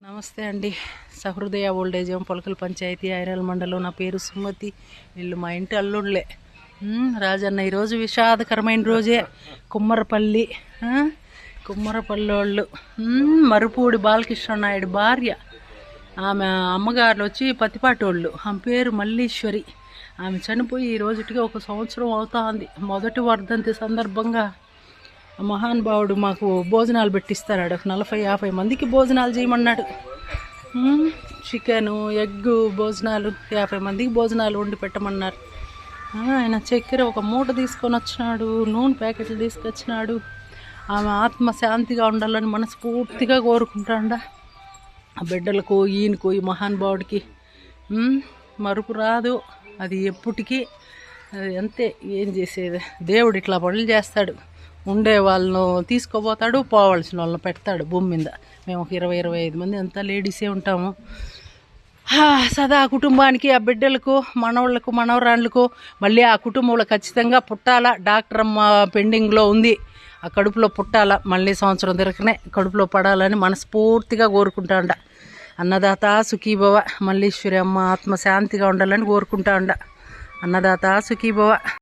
నమస్తే అండి. సహృదయ old age home పొలకల panchayat Irala మండలం. నా పేరు సుమతి. వీళ్ళు మా ఇంటి అల్లుళ్ళే. రాజన్న ఈరోజు విషాదకరమైన రోజే. కుమ్మరపల్లి వాళ్ళు మరుపూడి బాలకృష్ణ నాయుడు భార్య. ఆమె అమ్మగారు వచ్చి పత్తిపాటోళ్ళు. ఆమె పేరు మల్లీశ్వరి. ఆమె చనిపోయి ఈ రోజుటికి 1 సంవత్సరం అవుతుంది. మొదటి వర్ధంతి సందర్భంగా మహానుభావుడు మాకు భోజనాలు పెట్టిస్తాడు. 40-50 మందికి భోజనాలు చేయమన్నాడు. చికెను, ఎగ్గు భోజనాలు 50 మందికి భోజనాలు వండి పెట్టమన్నారు. ఆయన చక్కెర 1 మూట తీసుకొని వచ్చినాడు, నూనె ప్యాకెట్లు తీసుకొచ్చినాడు. ఆమె ఆత్మ శాంతిగా ఉండాలని మనస్ఫూర్తిగా కోరుకుంటాండ. ఆ బిడ్డలకు, ఈయనకు, ఈ మహానుభావుడికి మరుపు రాదు. అది ఎప్పటికీ అంతే. ఏం చేసేది, దేవుడు ఇట్లా పనులు చేస్తాడు. ఉండే వాళ్ళను తీసుకోపోతాడు, పోవాల్సిన వాళ్ళని పెడతాడు భూమి మీద. మేము ఒక 20-25 మంది అంతా లేడీసే ఉంటాము. సదా ఆ కుటుంబానికి, ఆ బిడ్డలకు, మనవాళ్ళకు, మనవరాళ్ళకు మళ్ళీ ఆ కుటుంబంలో ఖచ్చితంగా పుట్టాలా. డాక్టర్ అమ్మ పెండింగ్లో ఉంది. ఆ కడుపులో పుట్టాలా. మళ్ళీ సంవత్సరం తిరగనే కడుపులో పడాలని మనస్ఫూర్తిగా కోరుకుంటాండ. అన్నదాత సుఖీభవ. మల్లీశ్వరి అమ్మ ఆత్మ శాంతిగా ఉండాలని కోరుకుంటాండ. అన్నదాత సుఖీభవ.